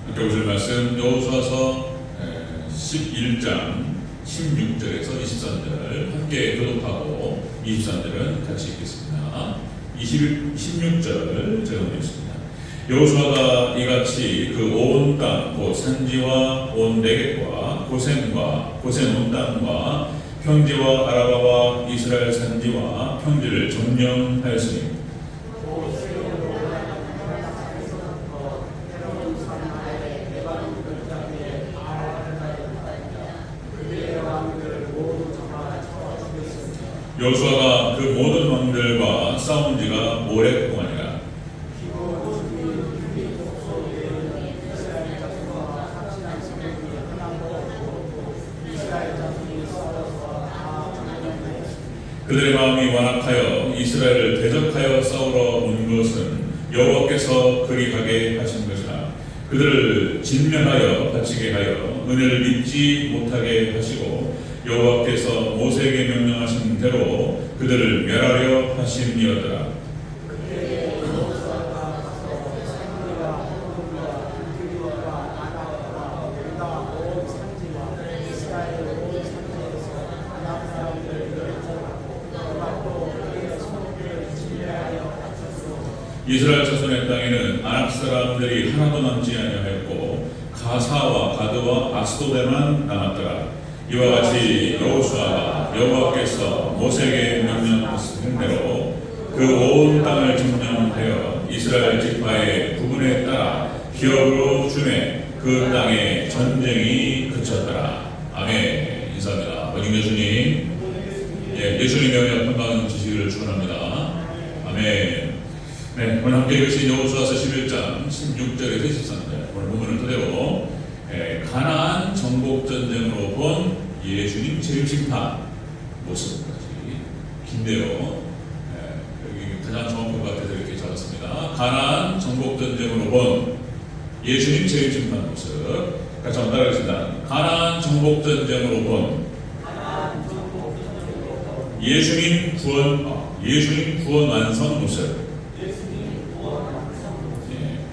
함께 보실 말씀 여호수아서 11장 16절에서 23절 함께 교독하고 23절은 같이 읽겠습니다. 16절 제가 보겠습니다. 여호수아가 이같이 그 온 땅 곧 산지와 온 내겝과 고센과 고센 온 땅과 평지와 아라바와 이스라엘 산지와 평지를 점령하였으니 여호수아가 그 모든 왕들과 싸운 지가 오랫동안이라. 그들의 마음이 완악하여 이스라엘을 대적하여 싸우러 온 것은 여호와께서 그리 가게 하신 것이라. 그들을 진면하여 다치게 하여 은혜를 믿지 못하게 하시고 여호와께서 모세에게 명령하신 대로 그들을 멸하려 하심이었더라. 이스라엘 자손의 땅에는 아랍 사람들이 하나도 남지 아니하였고 가사와 가드와 아스도데만 남았더라. 이와 같이 여호수아가 여호와께서 모세에게 명령하신 대로 그 온 땅을 점령하여 이스라엘 지파의 부분에 따라 기업으로 주매 그 땅에 전쟁이 그쳤더라. 아멘. 인사합니다. 어린 예수님, 예수님의 영역 건강한 지식을 축원합니다. 아멘. 네, 오늘 함께 읽으신 여호수아서 11장 16절에서 23절 오늘 본문을 토대로 가나안 정복 전쟁으로 본 예수님 재림심판 모습까지 긴데요. 여기 가장 정확한 것 같아서 이렇게 잡았습니다. 가나안 정복 전쟁으로 본 예수님 재림심판 모습. 같이 한번 따라하겠습니다. 가나안 정복 전쟁으로 본 예수님 구원 완성 모습.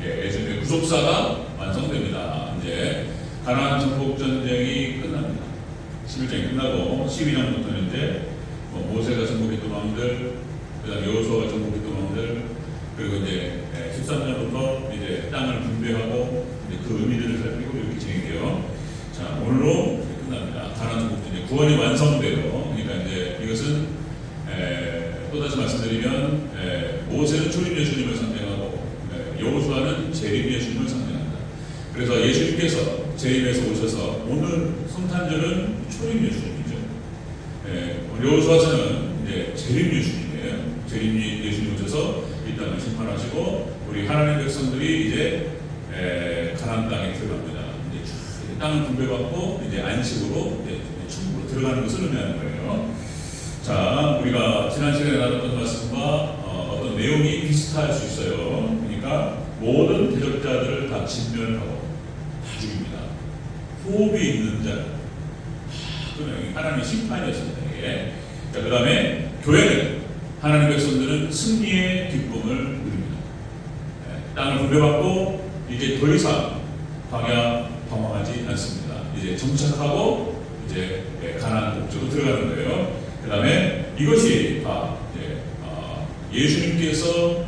예수님의 구속사가 완성됩니다. 이제 가나안 정복 전쟁이 끝납니다. 11장이 끝나고 12장부터는 이제 모세가 정복했던 왕들, 그다음 여호수아가 정복했던 왕들, 그리고 이제 13장부터 이제 땅을 분배하고 이제 그 의미들을 살피고 이렇게 진행돼요. 자, 오늘로 끝납니다. 가나안 정복 전쟁 구원이 완성돼요. 그러니까 이제 이것은 또다시 말씀드리면 모세는 초림 예수님을 상징하고 여호수아는 재림 예수님을 상징한다. 그래서 예수님께서 재림에서 오셔서 오늘 성탄절은 초림 예수님이죠. 여호수아서는 이제 재림 예수님이에요. 재림 예수님 오셔서 이 땅을 심판하시고 우리 하나님의 백성들이 이제 가나안 땅에 들어갑니다. 이제 땅을 분배받고 이제 안식으로 이제 천국으로 들어가는 것을 의미하는 거예요. 자, 우리가 지난 시간에 나눴던 말씀과 어떤 내용이 비슷할 수 있어요. 그러니까 모든 대적자들을 다 진멸하고 다 죽입니다. 호흡이 있는 자, 하나님의 심판이었습니다. 이게. 자, 그 다음에 교회는 하나님 백성들은 승리의 기쁨을 누립니다. 땅을 분배받고 이제 더 이상 광야 방황하지 않습니다. 이제 정착하고 이제 가나안 목적으로 들어가는 거예요. 그 다음에 이것이 다 예수님께서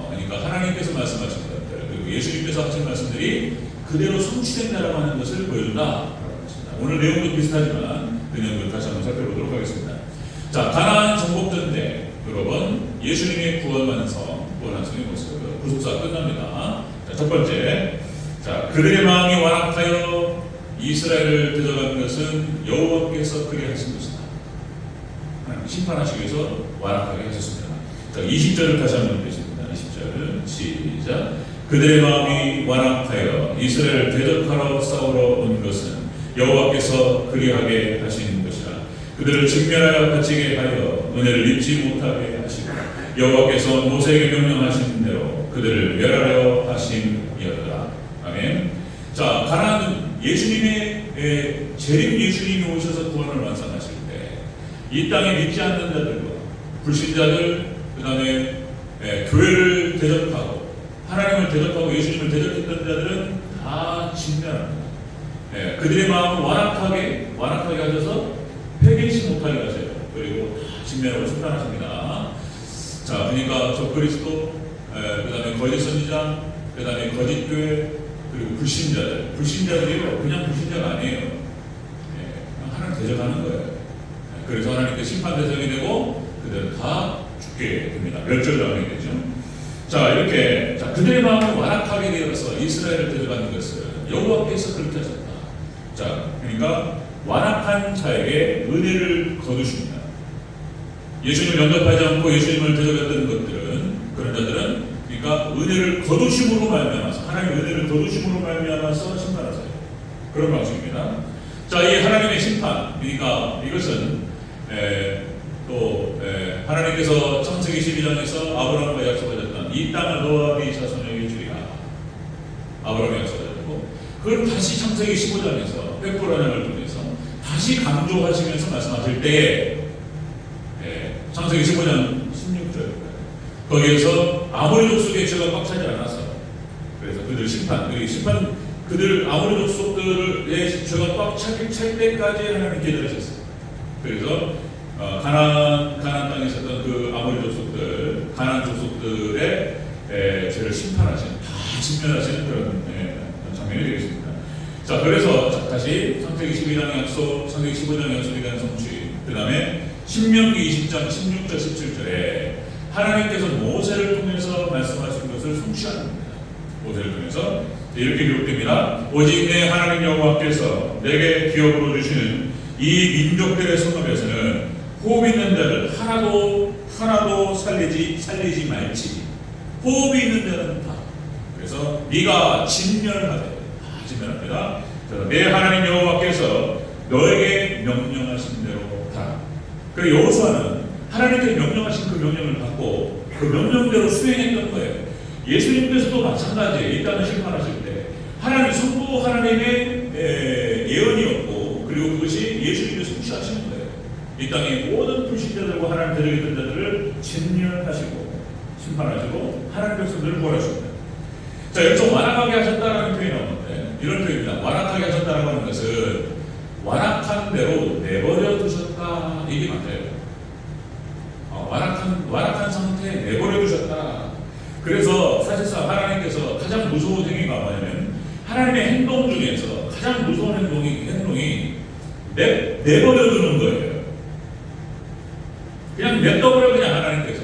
그러니까 하나님께서 말씀하신 것들 그리고 예수님께서 하신 말씀들이 그대로 성취된다라고 하는 것을 보여준다라고 했습니다. 오늘 내용도 비슷하지만 그 내용을 다시 한번 살펴보도록 하겠습니다. 자, 가나안 정복 전쟁 여러분 예수님의 구원 완성의 모습 구속사 끝납니다. 자, 첫 번째, 자 그들의 마음이 완악하여 이스라엘을 대적하는 것은 여호와께서 그리 하신 것이다. 심판하시기 위해서 완악하게 하셨습니다. 자, 20절을 다시 한번 읽겠습니다. 20절 시작. 그들의 마음이 완악하여 이스라엘을 대적하러 싸우러 온 것은 여호와께서 그리하게 하신 것이라. 그들을 직면하여 갇히게 하여 은혜를 입지 못하게 하시고 여호와께서 모세에게 명령하신 대로 그들을 멸하려 하심이었더라. 아멘. 자, 가나안은 예수님의 재림 예수님이 오셔서 구원을 완성하실 때 이 땅에 믿지 않는 자들과 불신자들, 그 다음에 교회를 대적하고 하나님을 대적하고 예수님을 대적했던 자들은 다 다 진멸합니다. 예, 그들의 마음을 완악하게 하셔서 회개치 못하게 하세요. 그리고 다 진멸하고 심판하십니다. 자, 그러니까 저 그리스도, 그 다음에 거짓 선지자, 그 다음에 거짓 교회, 그리고 불신자들이요, 그냥 불신자가 아니에요. 예, 하나님 대적하는 거예요. 예, 그래서 하나님께 심판 대상이 되고 그들은 다 죽게 됩니다. 멸절당하게 되죠. 자, 이렇게 그들의 마음을 완악하게 되어서 이스라엘을 데려가는 것을 여호와께서 그렇게 하셨다. 자, 그러니까 완악한 자에게 은혜를 거두십니다. 예수님을 영접하지 않고 예수님을 대적했던 것들은, 그런 자들은 그러니까 은혜를 거두심으로 말미암아서, 하나님의 은혜를 거두심으로 말미암아서 심판하세요. 그런 방식입니다. 자, 이 하나님의 심판, 그러니까 이것은 하나님께서 창세기 12장에서 아브라함과 약속하셨던 이 땅을 너와 네 자손에게 주리라. 아브라함이 약속하셨고, 그걸 다시 창세기 15장에서 백보라장을 통해서 다시 강조하시면서 말씀하실 때에 창세기 15장 16절 거기에서 아모리 족속의 죄가 꽉 차지 않았어. 그래서 그들 그들 아모리 족속들의 죄가 꽉 찰 때까지 하나님 기다리셨어요. 그래서 가나안 땅에 있었던 그 아모리 족속들, 가나안 족속들의 죄를 심판하시는, 다 진멸하시는 그런 장면이 되겠습니다. 자, 그래서 다시 창세기 12장 약속, 창세기 15장 약속에 대한 성취, 그 다음에 신명기 20장 16절 17절에 하나님께서 모세를 통해서 말씀하신 것을 성취하는 겁니다. 모세를 통해서 이렇게 기록됩니다. 오직 내 하나님 여호와께서 내게 기업으로 주시는 이 민족들의 성읍에서는 호흡 있는 자를 하나도 살리지 말지. 호흡이 있는 자는 다. 그래서 네가 진멸하되, 다 진멸합니다. 내 하나님 여호와께서 너에게 명령하신 대로 다. 그리고 여호수아는 하나님께 명령하신 그 명령을 받고 그 명령대로 수행했던 거예요. 예수님께서도 마찬가지예요. 이 땅을 심판하실 때 하나님, 성부 하나님의 예언이었고, 그리고 그것이 예수님이 성취하시는 거예요. 이 땅의 모든 불신자들과 하나님 대적했던 자들을 진멸하시고 심판하시고 하나님 백성들을 구원하십니다. 자, 여기서 완악하게 하셨다라는 표현이 나오는데, 이런 표현입니다. 완악하게 하셨다라고 하는 것은 완악한 대로 내버려 두셨다, 이게 맞아요. 완악한 상태에 내버려 두셨다. 그래서 사실상 하나님께서 가장 무서운 행위가 뭐냐면, 하나님의 행동 중에서 가장 무서운 행동이 내버려 두는 거예요. 그냥 냅둬버려. 그냥 하나님께서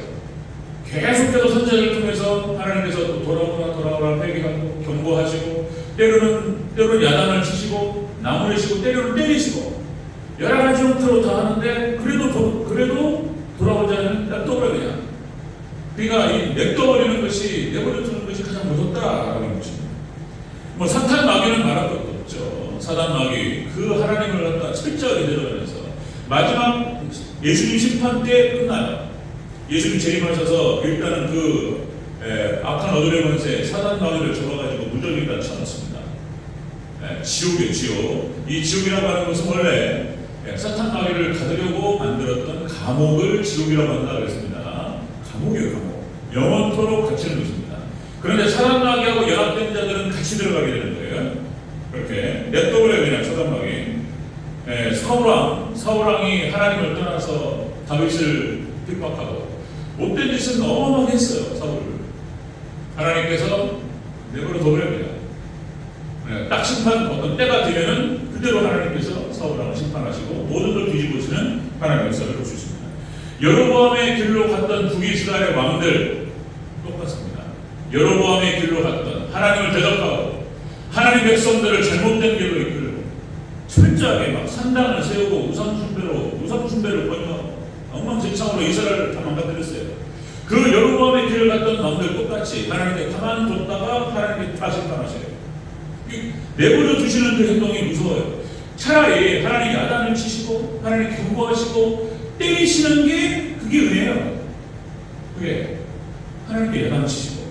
계속해서 선지자를 통해서 하나님께서 돌아오라 회개하고 경고하시고, 때로는 야단을 치시고 나무를 치고 때로는 때리시고 여러 가지 형태로 다 하는데, 그래도 돌아오지 않으면 냅둬버려. 그냥. 그러니까 이 냅둬버리는 것이, 내버려 두는 것이 가장 무섭다라는 것입니다. 뭐 사탄 마귀는 말할 것도 없죠. 사탄 마귀 그 하나님을 갖다 철저하게 대적하면서 마지막 예수님 심판 때 끝나요. 예수님 재림하셔서 일단은 그 악한 어둠의 권세 사탄 마귀를 잡아가지고 무적이 다 쳐놨습니다. 지옥이에요, 지옥. 이 지옥이라고 하는 것은 원래 사탄 마귀를 가두려고 만들었던 감옥을 지옥이라고 한다 그랬습니다. 감옥이에요, 감옥. 영원토록 갇히는 것입니다. 그런데 사탄 마귀하고 연합된 자들은 같이 들어가게 되는 거예요. 그렇게 냅둬버려요, 그냥 사탄 마귀. 사울왕이 하나님을 떠나서 다윗을 핍박하고 못된 짓은 어마어마하게 했어요, 사울을. 하나님께서 내버려 둬버립니다. 딱 심판 어떤 때가 되면은 그대로 하나님께서 사울왕을 심판하시고 모든 걸 뒤집으시는 하나님의 역사를 볼 수 있습니다. 여로보암의 길로 갔던 북이스라엘의 왕들 똑같습니다. 여로보암의 길로 갔던, 하나님을 대적하고 하나님 백성들을 잘못된 길로 이끌고 철저하게 막 산당을 세우고 우상숭배를 권유하고 엉망진창으로 이스라엘을 다 망가뜨렸어요. 그 여로보암의 길을 갔던 왕들 똑같이 하나님께 가만히 뒀다가 하나님께 다 심판하셔요. 내버려 두시는 그 행동이 무서워요. 차라리 하나님 야단을 치시고 하나님 경고하시고 때리시는 게 그게 은혜예요. 그게 하나님께 야단을 치시고,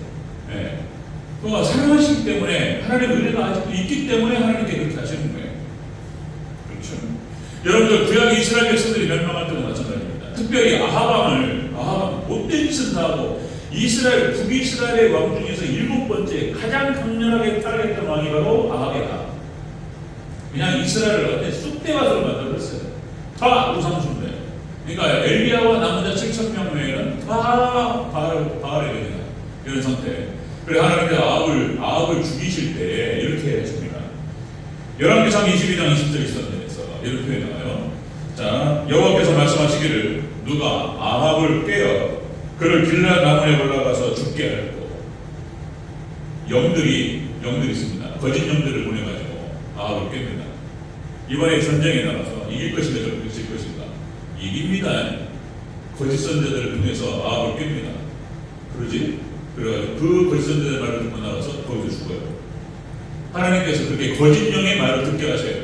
그가 사랑하시기 때문에, 하나님의 은혜가 아직도 있기 때문에 하나님께 그렇게 하시는 거예요. 그렇죠. 여러분들 구약 이스라엘 백성들이 멸망할 때도 마찬가지입니다. 특별히 아합 못된 짓을 다 하고 이스라엘, 북이스라엘의 왕 중에서 7번째 가장 강렬하게 타락했던 왕이 바로 아합이다. 그냥 이스라엘을 어때 쑥대밭으로 만들었어요. 다 우상숭배. 그러니까 엘리야와 남은 자 7,000명 외에는 다 바알의 배다. 이런 상태. 그래서 하나님께서 아합을 죽이실 때 이렇게 해줍니다. 열왕기상 22장 20절 있었는데서 이렇게 표현이 나와요. 자, 여호와께서 말씀하시기를 누가 아합을 깨어 그를 길라 나무에 올라가서 죽게 하였고, 영들이 있습니다. 거짓 영들을 보내가지고 아합을 깹니다. 이번에 전쟁에 나가서 이길 것인가 질 것인가? 이깁니다. 거짓 선자들을 통해서 아합을 깹니다. 그래가지고 그 거짓 선자들의 말을 듣고 나가서 거기서 죽어요. 하나님께서 그렇게 거짓 영의 말을 듣게 하세요.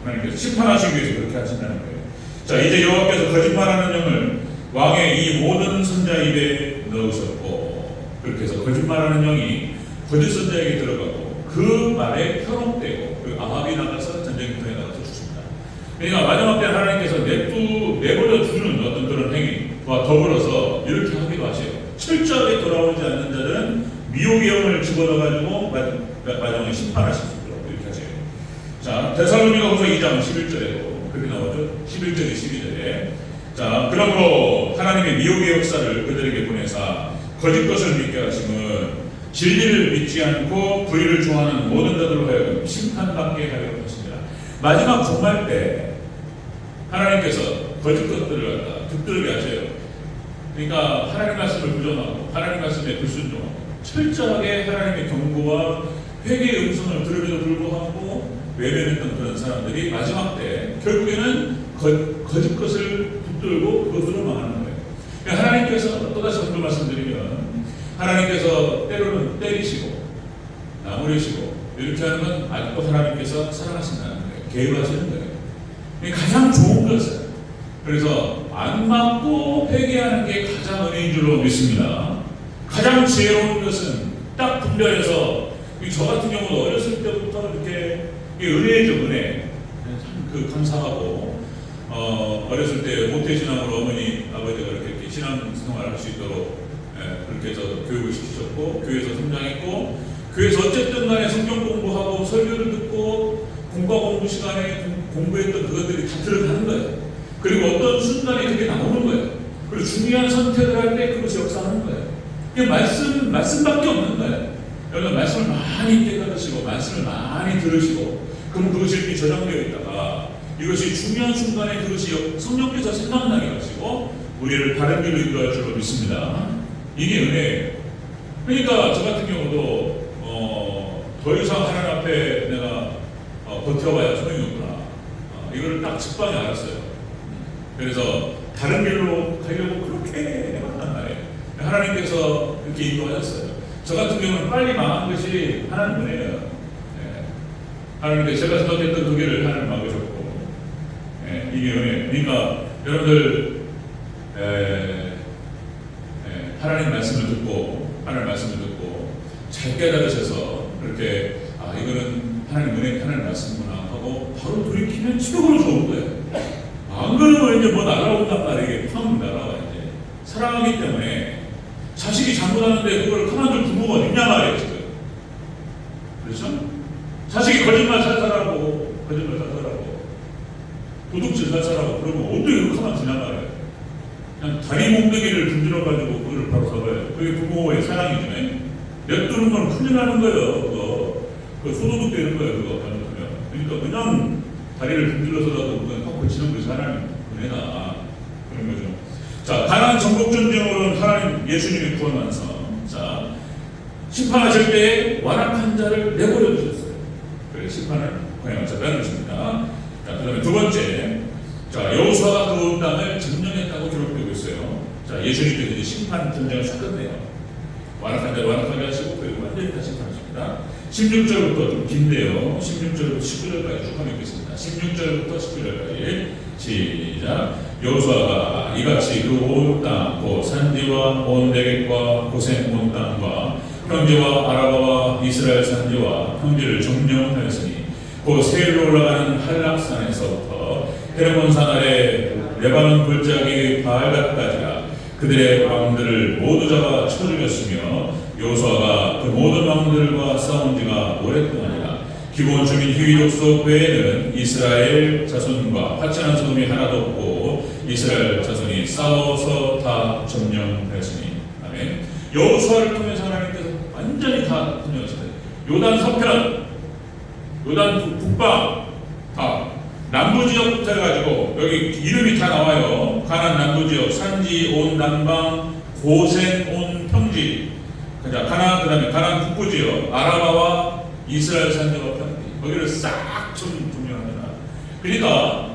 하나님께서 심판하시기 위해서 그렇게 하신다는 거예요. 자, 이제 여호와께서 거짓말하는 영을 왕의 이 모든 선자 입에 넣으셨고, 그렇게 해서 거짓말하는 영이 거짓 선자에게 들어가고 그 말에 현혹되고 그 아합이 나가서 전쟁터에 나가서 죽습니다. 그러니까 마지막 때 하나님께서 내버려 두는 어떤 그런 행위와 더불어서 이렇게 하기도 하세요. 철저하게 돌아오지 않는 자들은 미혹의 영을 집어넣어가지고 마지막에 심판하실 수 있도록 이렇게 하세요. 자, 데살로니가후서 2장 11절에도 그렇게 나오죠. 11절에 12절에 자, 그러므로 하나님의 미혹의 역사를 그들에게 보내사 거짓 것을 믿게 하심은 진리를 믿지 않고 불의를 좋아하는 모든 자들로 하여금 심판받게 하려 하십니다. 마지막 종말 때 하나님께서 거짓 것들을 갖다 붙들게 하세요. 그러니까 하나님 말씀을 부정하고 하나님 말씀에 불순종하고 철저하게 하나님의 경고와 회개의 음성을 들음에도 불구하고 외면했던 그런 사람들이 마지막 때 결국에는 거짓 것을 붙들고 그것으로 망하는 거예요. 그러니까 하나님께서 또다시 한번 말씀드리면 하나님께서 때로는 때리시고 나무리시고 이렇게 하는 건 아직도 하나님께서 사랑하신다는 거예요. 개입하시는 거예요. 가장 좋은 것은 그래서 안 맞고 회개하는 게 가장 은혜인 줄로 믿습니다. 가장 지혜로운 것은 딱 분별해서 저 같은 경우도 어렸을 때부터 이렇게 은혜죠. 은혜 참 감사하고 어렸을 때 모태신앙으로 어머니 아버지가 이렇게 신앙생활을 할 수 있도록 그렇게 해서 교육을 시키셨고 교회에서 성장했고 교회에서 어쨌든 간에 성경 공부하고 설교를 듣고 공과 공부 시간에 공부했던 그것들이 다 들어가는 거예요. 그리고 어떤 순간에 그게 나오는 거예요. 그리고 중요한 선택을 할 때 그것이 역사하는 거예요. 이게 말씀밖에 없는 거예요. 여러분 말씀을 많이 깨달으시고 말씀을 많이 들으시고 그럼 그것이 이렇게 저장되어 있다가 이것이 중요한 순간에 그것이 성령께서 생각나게 하시고 우리를 바른 길로 인도할 줄로 믿습니다. 이게 은혜예요. 그러니까 저 같은 경우도 더 이상 하나님 앞에 내가 버텨봐야 소용이 없구나. 이걸 딱 직방에 알았어요. 그래서 다른 길로 가려고 그렇게 해봤단 말이에요. 하나님께서 이렇게 인도하셨어요. 저 같은 경우는 빨리 망한 것이 하나님 은혜예요. 하나님께서 제가 생각했던 그 길을 하나님 막으셨고 이게 은혜예요. 그러니까 여러분들 하나님 말씀을 듣고 잘 깨달으셔서 그렇게 이거는 하나님 은혜 하나님 말씀구나 하고 바로 돌이키면 최고로 좋은 거예요. 안 그러면 이제 뭐 날아온단 말이에요. 팡 날아와 이제 사랑하기 때문에 자식이 잘못하는데 그걸 가만둘 부모가 어딨냐 말이에요 지금. 그렇죠? 자식이 거짓말 살살하고 도둑질 살살하고 그러면 어떻게 그걸 가만두냐 말이에요. 그냥 다리 몽둥이를 분질러가지고 그걸 바로 잡아요. 그게 부모의 사랑이지. 냅두는 건 큰일 나는 거예요. 그거 소도둑 되는 거예요. 그거 잘못하면. 그러니까 그냥 다리를 분질러서라도 그냥 팍 고치는 것이 하나님 은혜다. 그런 거죠. 자, 가나안 전국 전쟁으로는 하나님 예수님이 구원 완성. 자, 심판하실 때 완악한 자를 내버려 두셨어요. 그래서 심판을 거행하셨다는 것입니다. 자, 그 다음에 두 번째. 자, 여호수아가 그 땅을 점령했다고 기록되고 있어요. 자, 예수님께서 이제 심판 전쟁을 싹 끝내요. 완악한 자를 완악하게 하시고 그리고 완전히 다 심판하십니다. 16절부터 좀 긴데요. 16절부터 19절까지 쭉 한번 읽겠습니다. 16절부터 19절까지 시작. 여호수아가 이같이 그 온 땅, 곧 산지와 온 내겝과 고센 온 땅과 평지와 아라바와 이스라엘 산지와 평지를 점령하였으니 곧 세일로 올라가는 한락산에서부터 헤르몬산 아래 레바논 골짜기 바알갓까지가 그들의 왕들을 모두 잡아 쳐 죽였으며 여호수아가 그 모든 왕들과 싸운 지가 오랫동안이라. 기본 주민 히위 족속 외에는 이스라엘 자손과 화친한 소돔이 하나도 없고 이스라엘 자손이 싸워서 다 점령하였으니. 아멘. 여호수아를 통해서 하나님께서 완전히 다 점령하셨어요. 요단 서편, 요단 북방, 다 남부 지역부터 해가지고 여기 이름이 다 나와요. 가나안 남부 지역, 산지 온 남방, 고센 온 평지. 가나안, 그다음에 가나안 북부 지역, 아라바와 이스라엘 산지와 평지. 거기를 싹 점령합니다. 그러니까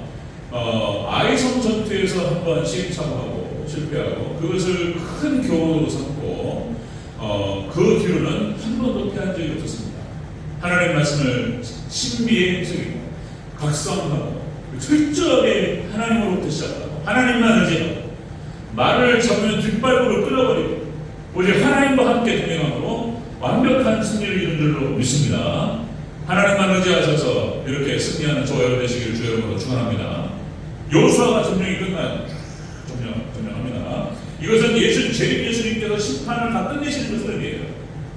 아이성 전투에서 한번 시행착오하고 실패하고 그것을 큰 교훈으로 삼고 그 뒤로는 한 번도 패한 적이 없었습니다. 하나님의 말씀을 신비에 새기고 각성하고 철저하게 하나님으로부터 시작하고 하나님만 의지하고 말을 잡으면 뒷발부를 끌어버리고 오직 하나님과 함께 동행함으로 완벽한 승리를 이룬 줄로 믿습니다. 하나님만 의지하셔서 이렇게 승리하는 저와 여러분 되시기를 주 여러분으로 축원합니다. 여호수아가 점령이 끝나요. 점령합니다. 이것은 예수님께서 심판을 다 끝내시는 것을 의미해요.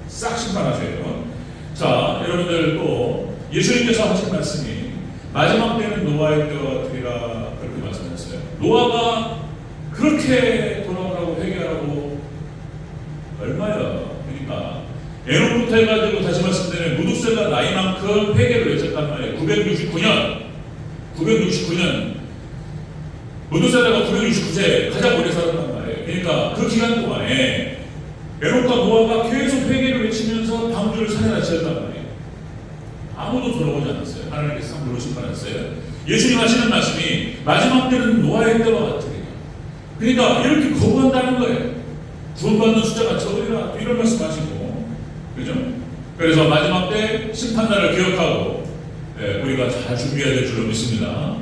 싹 심판하세요. 자, 여러분들 또 예수님께서 하신 말씀이 마지막 때는 노아의 때와 같으리라 그렇게 말씀하셨어요. 노아가 그렇게 돌아오라고 회개하라고 얼마야? 그러니까 에녹부터 해가지고 다시 말씀드리면 무두셀라 나이만큼 회개를 외쳤단 말이에요. 969년 무두셀라가 969세 가장 오래 살았단 말이에요. 그러니까 그 기간 동안에 에녹과 노아가 계속 회개를 외치면서 방주를 살해나 지었단 말이에요. 아무도 돌아오지 않았어요. 하나님께서 상부로 심판했어요. 예수님 하시는 말씀이 마지막 때는 노아의 때와 같으리라. 그러니까 이렇게 거부한다는 거예요. 구원받는 숫자가 적으리라 이런 말씀하시고, 그죠? 그래서 마지막 때 심판날을 기억하고 우리가 잘 준비해야 될 줄로 믿습니다.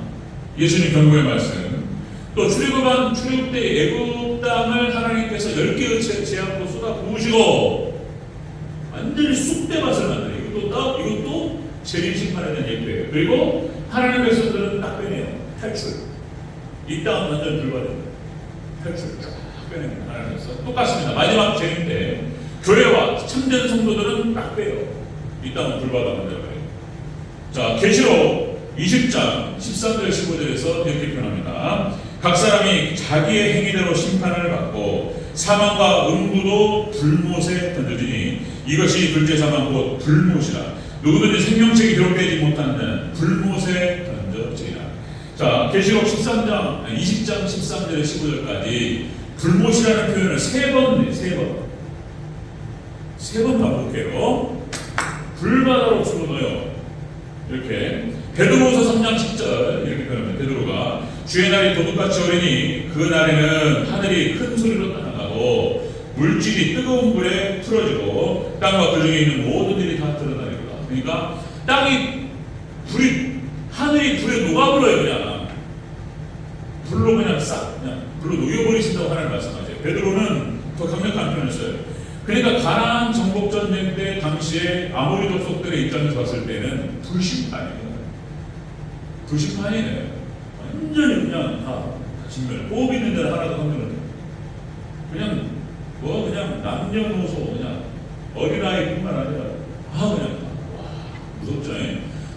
예수님 경고의 말씀. 또 출애굽 때 애굽 땅을 하나님께서 10개의 재앙으로 쏟아 부으시고 완전히 쑥대 맛을 만들어요. 이것도 재림 심판에 대한 예표예요. 그리고 하나님의 백성들은 딱 빼내요. 탈출. 이 땅은 완전 불발해요. 탈출 쫙 빼냅니다. 하나님께서 똑같습니다. 마지막 재림 때 교회와 참된 성도들은 딱 빼요. 이 땅은 불바다 만들어요. 자, 계시록 20장 13절 15절에서 이렇게 표현합니다. 각 사람이 자기의 행위대로 심판을 받고 사망과 음부도 불못에 던져지니 이것이 둘째 사망 곧 불못이라. 누구든지 생명책이 기록되지 못하는 불못에 던져지리라. 자, 계시록 20장 13절에 15절까지 불못이라는 표현을 세 번 반복해요. 불바다로 집어넣어요. 이렇게 베드로서 3장 10절 이렇게 표현합니다. 베드로가 주의 날이 도둑같이 오리니 그 날에는 하늘이 큰 소리로 떠나가고 물질이 뜨거운 불에 풀어지고 땅과 그 중에 있는 모든 일이 다 드러나리라. 그러니까 하늘이 불에 녹아버려요. 그냥 불로 그냥 불로 녹여버리신다고 하나님 말씀하세요. 베드로는 더 강력한 표현을 써요. 그러니까 가나안 정복 전쟁 때 당시에 아모리 족속들의 입장에서 봤을 때는 불심판이에요. 완전히 그냥 다 진멸. 호흡 있는 데는 하나도 건드는 그냥 남녀노소 그냥 어린아이뿐만 아니라 그냥 무섭죠.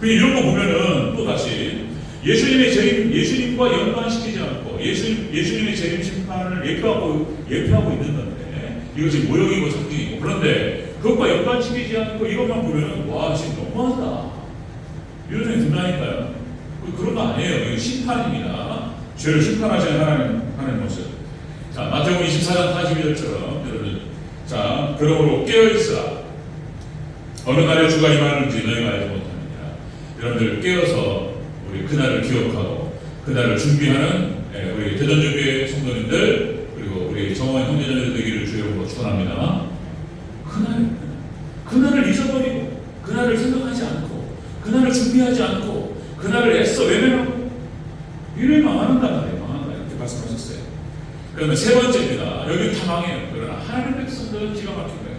근데 이런 거 보면은 또 다시 예수님과 연관시키지 않고 예수님의 재림 심판을 예표하고 있는 건데 이것이 모형이고 상징이고, 그런데 그것과 연관시키지 않고 이것만 보면은 와 지금 너무하다 이런 생각이 든다니까요. 그런 거 아니에요. 이거 심판입니다. 죄를 심판하시는 하나님 모습. 자, 마태복음 24장 42절처럼 여러분, 자, 그러므로 깨어있으라. 어느 날에 주가 임하는지 너희가 알지 못합니다. 여러분들 깨어서 우리 그날을 기억하고 그날을 준비하는 우리 대전주교회 성도님들 그리고 우리 정화의 형제자매들 되기를 주여로 축원합니다. 그날을 잊어버리고 그날을 생각하지 않고 그날을 준비하지 않고 그날을 애써 외면하고 이를 망한단 말이에요. 망한다 이렇게 말씀하셨어요. 그러면 세 번째입니다. 여기 다 망해요. 그러나 하나님의 백성들은 기가 막힌 거예요.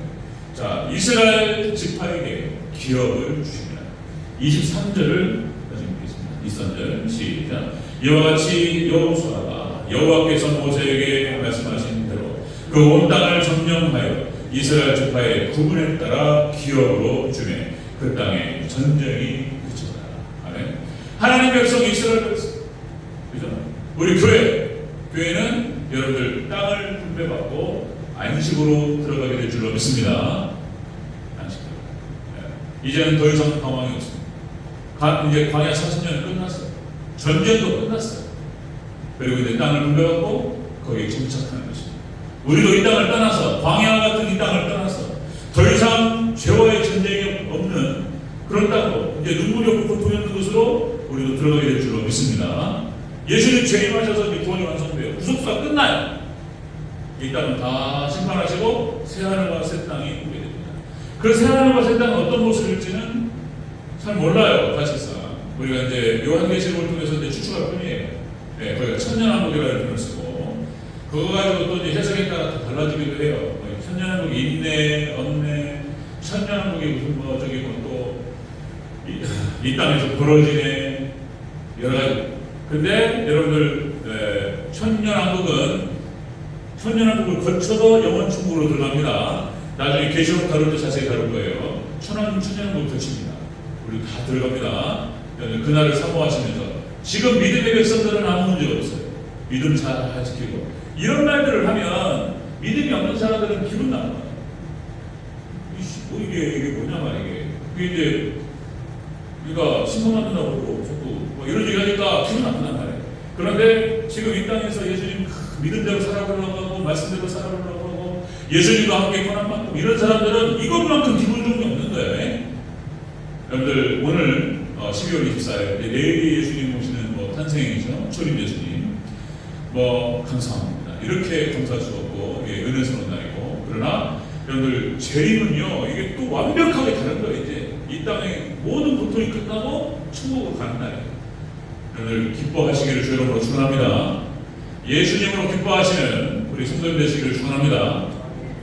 자, 이스라엘 지파에게 기업을 주십니다. 23절을 다시 읽겠습니다. 23절 시작. 이와 같이 여호수아가 여호와께서 모세에게 말씀하신 대로 그 온 땅을 점령하여 이스라엘 지파의 구분에 따라 기업으로 주매 그 땅에 전쟁이 그쳤다. 아멘. 하나님 백성 이스라엘 백성, 그죠? 우리 교회는 여러분들 땅을 분배받고 안식으로 들어가게 될 줄로 믿습니다. 안식으로. 네. 이제는 더 이상 방황이 없습니다. 이제 광야 40년이 끝났어요. 전쟁도 끝났어요. 그리고 이제 땅을 분배받고 거기에 정착하는 것입니다. 우리도 이 땅을 떠나서, 광야 같은 이 땅을 떠나서 더 이상 죄와의 전쟁이 없는 그런 땅으로, 이제 눈물이 없고 고통이 없는 곳으로 우리도 들어가게 될 줄로 믿습니다. 예수님 재림하셔서 이제 구원이 완성돼요. 구속사가 끝나요. 이 땅은 다 심판하시고 새하늘과 새 땅이 오게 됩니다. 그 새하늘과 새 땅은 어떤 모습일지는 잘 몰라요, 사실상. 우리가 이제 요한계시록을 통해서 이제 추측할 뿐이에요. 네, 거기가 천년왕국이라는 표현을 쓰고, 그거 가지고 또 이제 해석에 따라 또 달라지기도 해요. 천년왕국이 있네, 없네, 천년왕국이 무슨 뭐 저기 뭐 또 이 땅에서 벌어지네, 여러 가지. 근데 여러분들 천년왕국을 거쳐서 영원천국으로 들어갑니다. 나중에 계시록 다룰 때 자세히 다룰 거예요. 천년왕국을 거칩니다. 우리 다 들어갑니다. 그날을 사모하시면서 지금 믿음의 백성들은 아무 문제가 없어요. 믿음 잘 지키고 이런 말들을 하면 믿음이 없는 사람들은 기분 나빠요. 이게 뭐냐 말이게. 그게 이제 우리가 신성받는다고 그러고 자꾸 뭐 이런 얘기 하니까 기분 나쁘단 말이에요. 그런데 지금 이 땅에서 예수님 믿음대로 살아보려고 하고 말씀대로 살아보려고 하고 예수님과 함께 고난받고 이런 사람들은 이것만큼 기분 좋은 게 없는 거예요. 여러분들 오늘 12월 24일 내일이 예수님 오시는 뭐 탄생이죠. 초림 예수님 뭐 감사합니다. 이렇게 감사할 수 없고 은혜스러운 날이고, 그러나 여러분들 재림은요 이게 또 완벽하게 다른 거예요. 이제 이 땅의 모든 고통이 끝나고 천국으로 가는 날이에요. 여러분들 기뻐하시기를 주 이름으로 축원합니다. 예수님으로 기뻐하시는 우리 성도님 되시기를 축원합니다.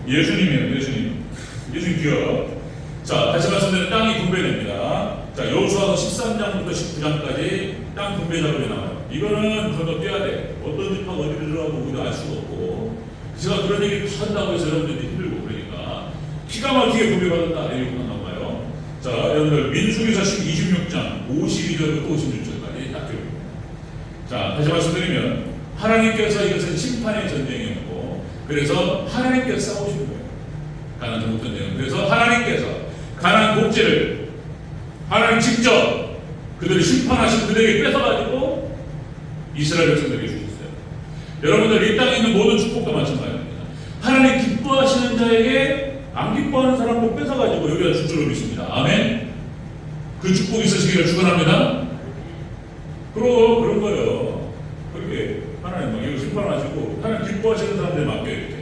예수님이에요. 예수님 귀여워. 자, 다시 말씀드리면 땅이 분배됩니다. 자, 여호수아서 13장부터 19장까지 땅 분배 작업이 나와요. 이거는 건너뛰어야 돼. 어떤 집하고 어디를 들어가고 우리도 알 수가 없고, 제가 그런 얘기를 한다고 해서 여러분들이 힘들고 그러니까 기가 막히게 분배받았다 이렇게 나와요. 자, 여러분들 민수기서 26장 52절부터 56절까지 딱 기록합니다. 자, 다시 말씀드리면 하나님께서 이것은 심판의 전쟁이었고, 그래서 하나님께서 싸우시는 거예요. 가나안 전국 전쟁은. 그래서 하나님께서 가나안 복지를 하나님 직접 그들을 심판하신 그들에게 뺏어가지고 이스라엘 백성들에게 주셨어요. 여러분들 이 땅에 있는 모든 축복도 마찬가지입니다. 하나님 기뻐하시는 자에게 안 기뻐하는 사람도 뺏어가지고 여기다 줄 줄로 믿습니다. 아멘. 그 축복이 있으시기를 축원합니다. 그런 거예요. 그렇게 하나님 막 이거 심판하시고 하나님 기뻐하시는 사람들 맡겨 이렇게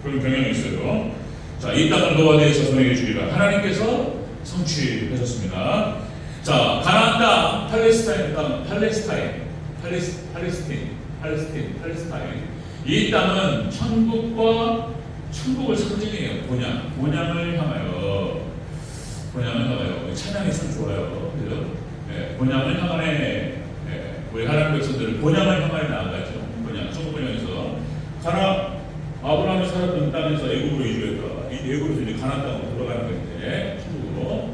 그런 경향이 있어요. 자, 이 땅을 너와 내 자손에게 주리라 하나님께서 성취하셨습니다. 자, 가나안 땅, 팔레스타인 땅, 팔레스타인. 이 땅은 천국을 상징해요. 본향을 향하여 찬양이 참 좋아요. 그죠? 네, 본향을 향하네. 네, 우리 하나님 백성들은 본향을 향하여 나아가죠. 천국 본향에서 아브라함이 살았던 땅에서 애굽으로 이주했다가 애굽에서 이제 가나안 땅으로 돌아가는 건데 천국으로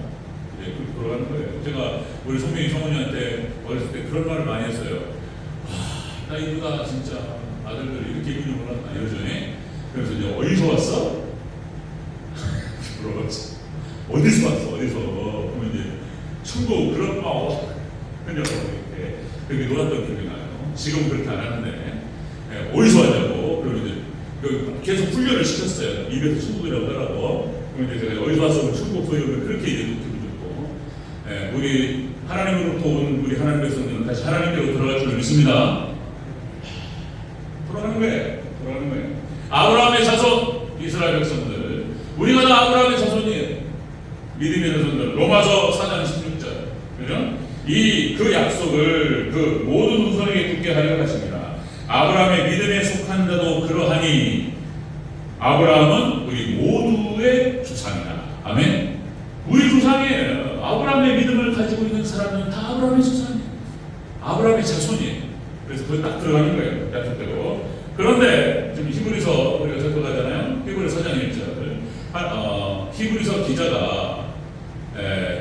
이제 돌아가는 거예요. 제가 우리 성민이 성훈이한테 어렸을 때 그런 말을 많이 했어요. 와, 나 이쁘다 진짜 아들들 이렇게 이쁜지 몰랐나 이러죠. 그래서 이제 어디서 왔어? 물어봤지. 어디서 왔어? 그러면 이제 천국 그런 마오 그녀가 이렇게 그렇게 놀았던 기억이 나요. 지금 그렇게 안 하는데 어디서 왔냐고. 그러면 이제 계속 훈련을 시켰어요. 입에서 천국이라고 하라고. 그럼 이제 제가 어디서 왔어? 천국 소유를 그렇게 이제 기분 좋고. 우리 하나님으로부터 온 우리 하나님 백성들은 다시 하나님께로 들어갈 줄 믿습니다. 돌아가는 거예요. 아브라함의 자손 이스라엘 백성들. 우리가 다 아브라함의 자손이에요. 믿음의 자손들. 로마서 4장 16절. 그죠? 그 약속을 그 모든 후손에게 굳게 하려 하십니다. 아브라함의 믿음에 속한 자도 그러하니 아브라함은 우리 모두의 조상이다. 아멘. 우리 조상이에요. 아브라함의 믿음을 가지고 있는 사람은 다 아브라함의 조상이에요. 아브라함의 자손이에요. 그래서 그걸 딱 들어가는 거예요. 약속대로. 그런데 지금 히브리서 우리가 살펴가잖아요. 히브리서 4장 1절. 히브리서 기자가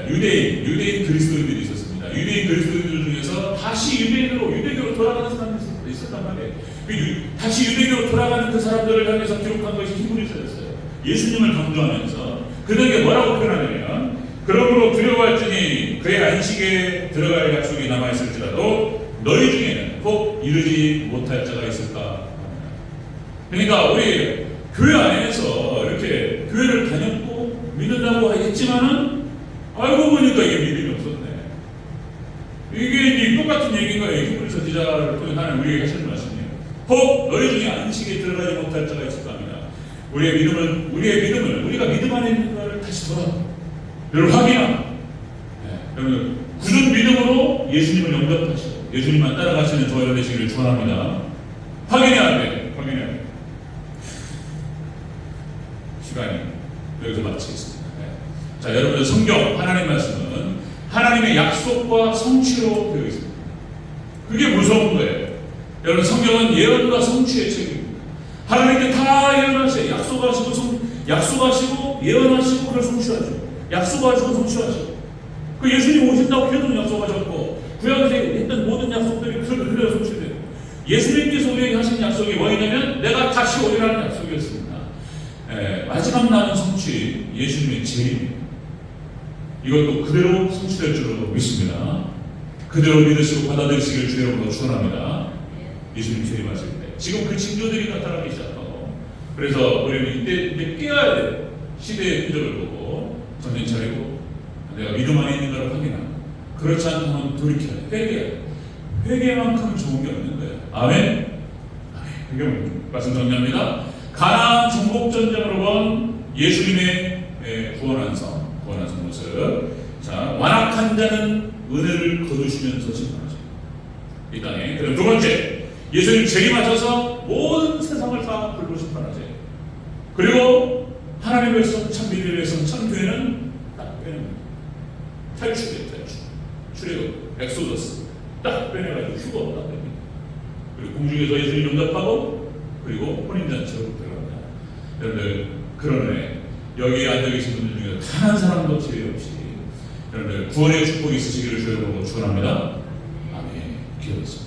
유대인 그리스도인들이 있었습니다. 유대인 그리스도인들 중에서 다시 유대교로 돌아가는 사람들이 있었단 말이에요. 다시 유대교로 돌아가는 그 사람들을 향해서 기록한 것이 히브리서였어요. 예수님을 강조하면서 그들에게 뭐라고 표현하냐면, 그러므로 두려워할지니 그의 안식에 들어갈 약속이 남아있을지라도 너희 중에는 꼭 이르지 못할 자가 있을까. 그러니까 우리 교회 안에서 이렇게 교회를 다녔고 믿는다고 했지만은 알고 보니까 이게 믿음이 없었네. 이게 똑같은 얘기인 거예요. 히브리서 기자를 통해 하나님 우리에게 하시는 말씀이에요. 혹 너희 중에 안식에 들어가지 못할 자가 있을까 합니다. 우리의 믿음을 우리가 믿음 안에 있는 것을 다시 돌아를 확인하고, 여러분 굳은 믿음으로 예수님을 영접하시고 예수님만 따라가시는 저희가 되시기를 축원합니다. 확인해야 돼. 시간이 여기서 마치겠습니다. 자, 여러분들 성경 하나님 말씀은 하나님의 약속과 성취로 되어 있습니다. 그게 무서운 거예요. 여러분 성경은 예언과 성취의 책입니다. 하나님께 다 예언하세요. 약속하시고 예언하시고 그걸 성취하시고, 약속하시고 성취하시고. 그 예수님 오신다고 계속 약속하셨고, 구약에서 했던 모든 약속들이 그대로 성취되고, 예수님께서 우리에게 하신 약속이 뭐냐면 내가 다시 오리라는 약속이었습니다. 마지막 남은 성취, 예수님의 재림입니다. 이것도 그대로 성취될 줄로 믿습니다. 그대로 믿으시고 받아들이시길 주여로 축원합니다. 예수님 재림하실 때 지금 그 징조들이 나타나기 시작하고, 그래서 우리는 이때 깨어야 돼요. 시대의 표적을 보고 정신 차리고 내가 믿음 안에 있는 걸 확인하고, 그렇지 않다면 돌이켜야 돼. 회개만큼 좋은 게 없는 거예요. 아멘. 회개 말씀 정리합니다. 가나안 정복 전쟁으로 본 예수님의 구원한 성 모습. 자, 완악한 자는 은혜를 거두시면서 심판하십니다. 이 땅에. 그럼 두 번째, 예수님 재림하셔서 모든 세상을 다 불고 심판하세요. 그리고 하나님의 성, 참 믿음의 성, 참 교회는 딱 빼냅니다. 탈출이에요. 출애굽, 엑소더스 딱 빼내가지고 휴가 없다 뺍니다. 그리고 공중에서 예수님 영접하고, 그리고 혼인잔치로 들어갑니다. 여러분들, 그러네. 여기에 앉아 계신 분들 중에 단 한 사람도 제외 없이 여러분들 구원의 축복이 있으시기를 주여로 축원합니다. 아멘. 기도하겠습니다.